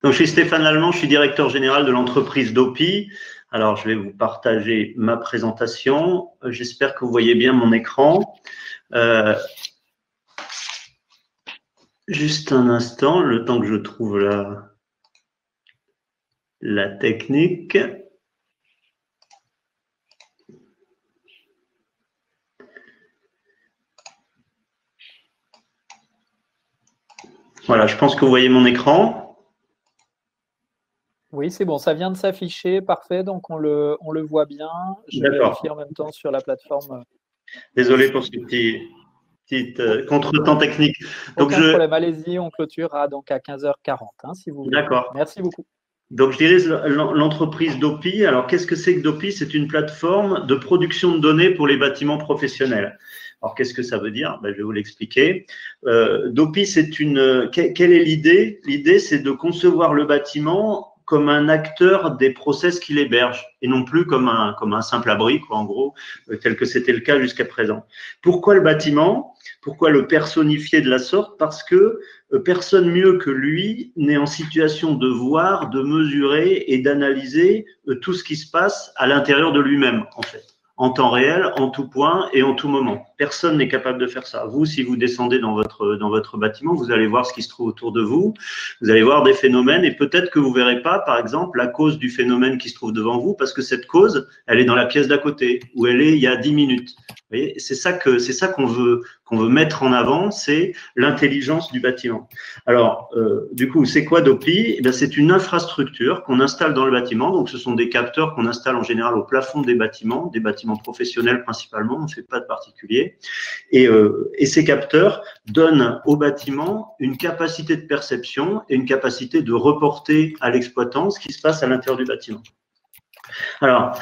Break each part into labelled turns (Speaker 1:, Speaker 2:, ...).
Speaker 1: Donc, je suis Stéphane Lallemand, je suis directeur général de l'entreprise Dopi. Alors, je vais vous partager ma présentation. J'espère que vous voyez bien mon écran. Juste un instant, le temps que je trouve la technique. Voilà, je pense que vous voyez mon écran.
Speaker 2: Oui, c'est bon, ça vient de s'afficher, parfait, donc on le voit bien. Je vérifie en même temps sur la plateforme.
Speaker 1: Désolé pour ce petit contretemps technique. Donc,
Speaker 2: aucun problème, allez-y, on clôturera donc à 15h40, hein, si vous voulez.
Speaker 1: D'accord.
Speaker 2: Merci beaucoup.
Speaker 1: Donc, je dirige l'entreprise Dopi. Alors, qu'est-ce que c'est que Dopi? C'est une plateforme de production de données pour les bâtiments professionnels. Alors, qu'est-ce que ça veut dire? Je vais vous l'expliquer. Dopi, quelle est l'idée? L'idée, c'est de concevoir le bâtiment comme un acteur des process qu'il héberge et non plus comme un simple abri, en gros, tel que c'était le cas jusqu'à présent. Pourquoi le bâtiment? Pourquoi le personnifier de la sorte? Parce que personne mieux que lui n'est en situation de voir, de mesurer et d'analyser tout ce qui se passe à l'intérieur de lui-même, en fait, en temps réel, en tout point et en tout moment. Personne n'est capable de faire ça. Vous, si vous descendez dans votre bâtiment, vous allez voir ce qui se trouve autour de vous, vous allez voir des phénomènes et peut-être que vous verrez pas, par exemple, la cause du phénomène qui se trouve devant vous parce que cette cause, elle est dans la pièce d'à côté ou elle est il y a 10 minutes. Vous voyez, c'est ça qu'on veut mettre en avant, c'est l'intelligence du bâtiment. Alors, du coup, c'est quoi Dopi? C'est une infrastructure qu'on installe dans le bâtiment. Donc, ce sont des capteurs qu'on installe en général au plafond des bâtiments professionnels principalement. On ne fait pas de particulier. Et ces capteurs donnent au bâtiment une capacité de perception et une capacité de reporter à l'exploitant ce qui se passe à l'intérieur du bâtiment. Alors,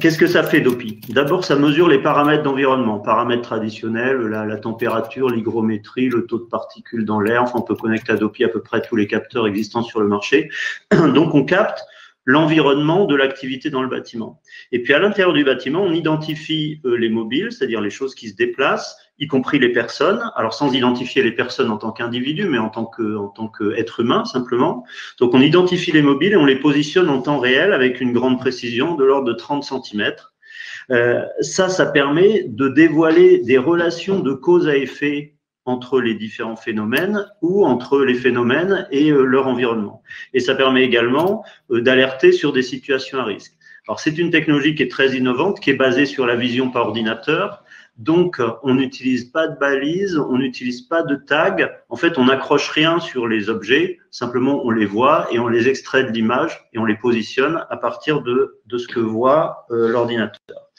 Speaker 1: qu'est-ce que ça fait Dopi? D'abord, ça mesure les paramètres d'environnement, paramètres traditionnels, la température, l'hygrométrie, le taux de particules dans l'air. Enfin, on peut connecter à Dopi à peu près tous les capteurs existants sur le marché. Donc, on capte l'environnement de l'activité dans le bâtiment. Et puis, à l'intérieur du bâtiment, on identifie les mobiles, c'est-à-dire les choses qui se déplacent, y compris les personnes. Alors, sans identifier les personnes en tant qu'individus, mais en tant qu'être humain, simplement. Donc, on identifie les mobiles et on les positionne en temps réel avec une grande précision de l'ordre de 30 cm. Ça permet de dévoiler des relations de cause à effet entre les différents phénomènes ou entre les phénomènes et leur environnement. Et ça permet également d'alerter sur des situations à risque. Alors, c'est une technologie qui est très innovante, qui est basée sur la vision par ordinateur. Donc, on n'utilise pas de balises, on n'utilise pas de tag. En fait, on n'accroche rien sur les objets. Simplement, on les voit et on les extrait de l'image et on les positionne à partir de ce que voit l'ordinateur.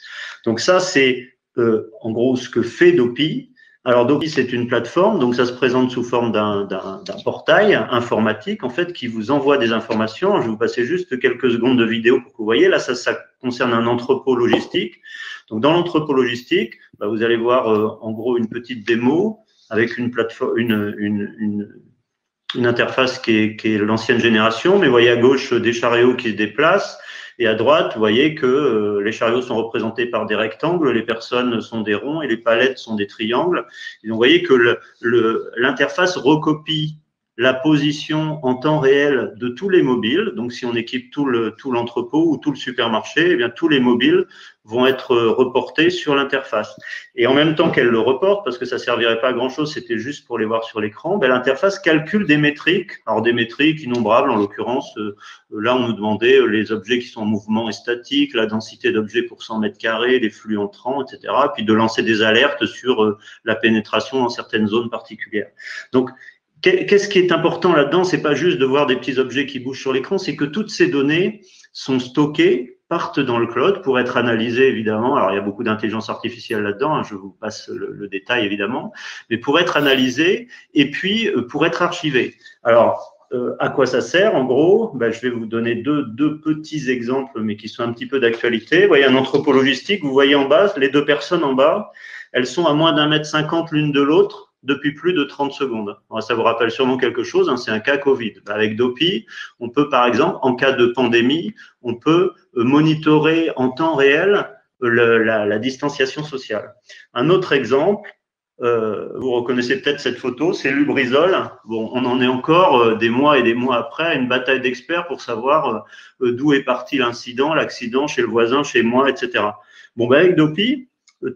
Speaker 1: Donc, ça, c'est en gros ce que fait Dopi. Alors, Dopi, c'est une plateforme, donc ça se présente sous forme d'un portail informatique, en fait, qui vous envoie des informations. Je vais vous passer juste quelques secondes de vidéo pour que vous voyez. Là, ça concerne un entrepôt logistique. Donc, dans l'entrepôt logistique, vous allez voir, en gros, une petite démo avec une plateforme, une interface qui est l'ancienne génération. Mais vous voyez à gauche des chariots qui se déplacent. Et à droite, vous voyez que les chariots sont représentés par des rectangles, les personnes sont des ronds et les palettes sont des triangles. Et donc, vous voyez que l'interface recopie la position en temps réel de tous les mobiles. Donc, si on équipe tout l'entrepôt ou tout le supermarché, eh bien, tous les mobiles vont être reportés sur l'interface. Et en même temps qu'elle le reporte, parce que ça servirait pas à grand chose, c'était juste pour les voir sur l'écran, l'interface calcule des métriques. Alors, des métriques innombrables, en l'occurrence, là, on nous demandait les objets qui sont en mouvement et statiques, la densité d'objets pour 100 mètres carrés, les flux entrants, etc. Puis de lancer des alertes sur la pénétration dans certaines zones particulières. Donc, qu'est-ce qui est important là-dedans? C'est pas juste de voir des petits objets qui bougent sur l'écran, c'est que toutes ces données sont stockées, partent dans le cloud pour être analysées, évidemment. Alors, il y a beaucoup d'intelligence artificielle là-dedans, hein, je vous passe le détail, évidemment, mais pour être analysées et puis pour être archivées. Alors, à quoi ça sert? En gros, je vais vous donner deux petits exemples, mais qui sont un petit peu d'actualité. Vous voyez un entrepôt logistique, vous voyez en bas, les deux personnes en bas, elles sont à moins d'1,50 m l'une de l'autre depuis plus de 30 secondes. Alors, ça vous rappelle sûrement quelque chose, hein, c'est un cas Covid. Avec Dopi, on peut par exemple, en cas de pandémie, on peut monitorer en temps réel la distanciation sociale. Un autre exemple, vous reconnaissez peut-être cette photo, c'est Lubrizol. Bon, on en est encore des mois et des mois après à une bataille d'experts pour savoir d'où est parti l'incident, l'accident chez le voisin, chez moi, etc. Bon, ben avec Dopy,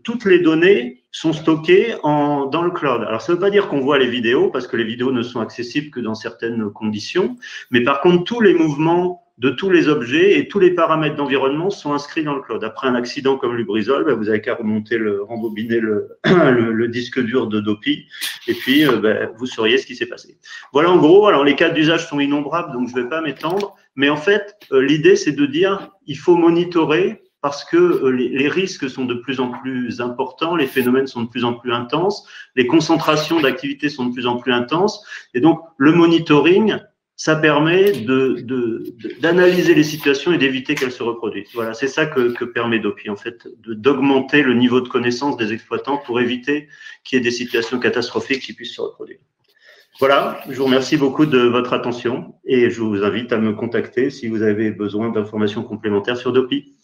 Speaker 1: toutes les données sont stockées dans le cloud. Alors, ça ne veut pas dire qu'on voit les vidéos, parce que les vidéos ne sont accessibles que dans certaines conditions, mais par contre, tous les mouvements de tous les objets et tous les paramètres d'environnement sont inscrits dans le cloud. Après un accident comme Lubrizol, ben, vous n'avez qu'à rembobiner le disque dur de Dopy, et puis ben, vous sauriez ce qui s'est passé. Voilà en gros. Alors les cas d'usage sont innombrables, donc je ne vais pas m'étendre, mais en fait, l'idée c'est de dire il faut monitorer parce que les risques sont de plus en plus importants, les phénomènes sont de plus en plus intenses, les concentrations d'activités sont de plus en plus intenses, et donc le monitoring, ça permet d'analyser les situations et d'éviter qu'elles se reproduisent. Voilà, c'est ça que permet Dopy, en fait, d'augmenter le niveau de connaissance des exploitants pour éviter qu'il y ait des situations catastrophiques qui puissent se reproduire. Voilà, je vous remercie beaucoup de votre attention et je vous invite à me contacter si vous avez besoin d'informations complémentaires sur Dopy.